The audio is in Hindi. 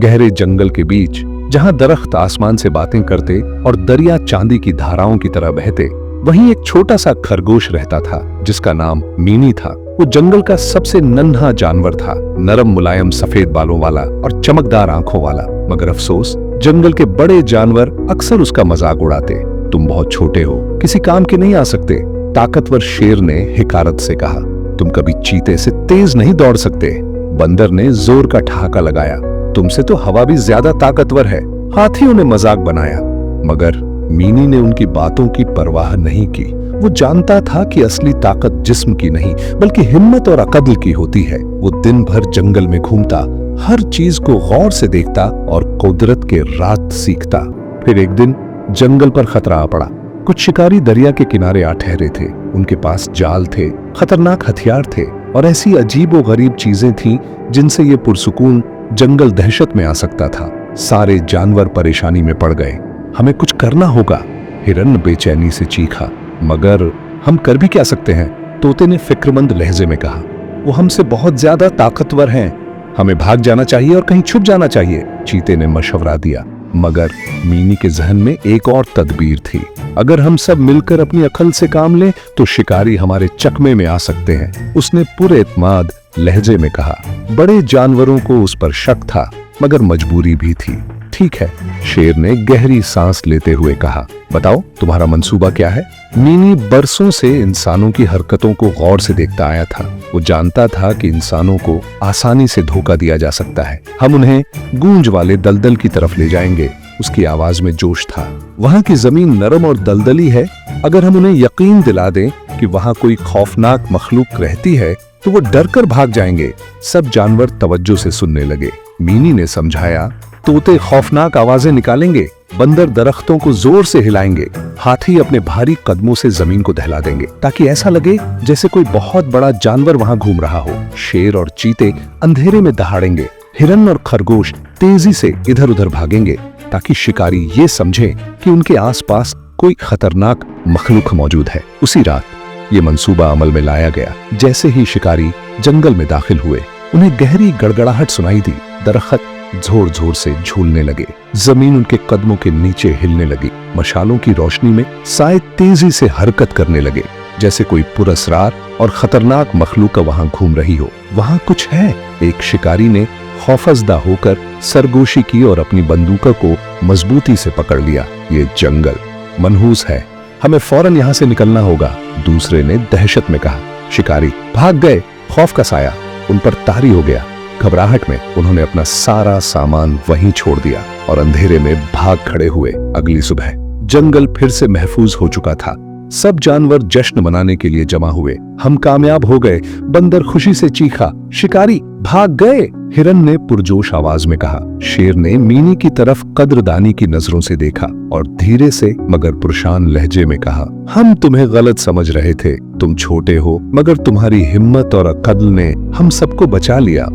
गहरे जंगल के बीच, जहां दरख्त आसमान से बातें करते और दरिया चांदी की धाराओं की तरह बहते, वहीं एक छोटा सा खरगोश रहता था जिसका नाम मीनी था। वो जंगल का सबसे नन्हा जानवर था, नरम मुलायम सफेद बालों वाला और चमकदार आंखों वाला। मगर अफसोस, जंगल के बड़े जानवर अक्सर उसका मजाक उड़ाते। तुम बहुत छोटे हो, किसी काम के नहीं आ सकते, ताकतवर शेर ने हिकारत से कहा। तुम कभी चीते से तेज नहीं दौड़ सकते। बंदर ने जोर का ठहाका लगाया। तुमसे तो हवा भी ज्यादा ताकतवर है। हाथियों ने मजाक बनाया, मगर मीनी ने उनकी बातों की परवाह नहीं की। वो जानता था कि असली ताकत जिस्म की नहीं बल्कि हिम्मत और अकल की होती है। वो दिन भर जंगल में घूमता, हर चीज को गौर से देखता और कुदरत के राज सीखता। फिर एक दिन जंगल पर खतरा आ पड़ा। कुछ शिकारी दरिया के किनारे आ ठहरे थे। उनके पास जाल थे, खतरनाक हथियार थे और ऐसी अजीबो गरीब चीजें थीं जिनसे ये पुरसुकून जंगल दहशत में आ सकता था। सारे जानवर परेशानी में पड़ गए। हमें कुछ करना होगा, हिरन बेचैनी से चीखा। मगर हम कर भी क्या सकते हैं? तोते ने फिक्रमंद लहजे में कहा। वो हमसे बहुत ज्यादा ताकतवर हैं। हमें भाग जाना चाहिए और कहीं छुप जाना चाहिए, चीते ने मशवरा दिया। मगर मीनी के जहन में एक और तदबीर थी। अगर हम सब मिलकर अपनी अकल से काम लें तो शिकारी हमारे चकमे में आ सकते हैं, उसने पूरे इत्माद लहजे में कहा। बड़े जानवरों को उस पर शक था, मगर मजबूरी भी थी। ठीक है, शेर ने गहरी सांस लेते हुए कहा। बताओ, तुम्हारा मंसूबा क्या है? मीनी बरसों से इंसानों की हरकतों को गौर से देखता आया था। वो जानता था कि इंसानों को आसानी से धोखा दिया जा सकता है। हम उन्हें गूंज वाले दलदल की तरफ ले जाएंगे। उसकी आवाज में जोश था। वहां की जमीन नरम और दलदली है। अगर हम उन्हें यकीन दिला दें कि वहां कोई खौफनाक मखलूक रहती है तो वो डरकर भाग जाएंगे। सब जानवर तवज्जो से सुनने लगे। मीनी ने समझाया, तोते खौफनाक आवाजें निकालेंगे, बंदर दरख्तों को जोर से हिलाएंगे, हाथी अपने भारी कदमों से जमीन को दहला देंगे ताकि ऐसा लगे जैसे कोई बहुत बड़ा जानवर वहां घूम रहा हो। शेर और चीते अंधेरे में दहाड़ेंगे, हिरन और खरगोश तेजी से इधर उधर भागेंगे ताकि शिकारी ये समझे कि उनके आसपास कोई खतरनाक मखलूक मौजूद है। उसी रात ये मंसूबा अमल में लाया गया। जैसे ही शिकारी जंगल में दाखिल हुए, उन्हें गहरी गड़गड़ाहट सुनाई दी। दरख्त जोर जोर से झूलने लगे, जमीन उनके कदमों के नीचे हिलने लगी। मशालों की रोशनी में साए तेजी से हरकत करने लगे, जैसे कोई पुरस्रार और खतरनाक मखलूक वहां घूम रही हो। वहां कुछ है, एक शिकारी ने खौफजदा होकर सरगोशी की और अपनी बंदूक को मजबूती से पकड़ लिया। ये जंगल मनहूस है, हमें फौरन यहाँ से निकलना होगा, दूसरे ने दहशत में कहा। शिकारी भाग गए। खौफ का साया उन पर तारी हो गया। घबराहट में उन्होंने अपना सारा सामान वहीं छोड़ दिया और अंधेरे में भाग खड़े हुए। अगली सुबह जंगल फिर से महफूज हो चुका था। सब जानवर जश्न मनाने के लिए जमा हुए। हम कामयाब हो गए, बंदर खुशी से चीखा। शिकारी भाग गए, हिरन ने पुरजोश आवाज में कहा। शेर ने मीनी की तरफ कद्रदानी की नजरों से देखा और धीरे से मगर पुरशान लहजे में कहा, हम तुम्हें गलत समझ रहे थे। तुम छोटे हो, मगर तुम्हारी हिम्मत और अक्ल ने हम सबको बचा लिया।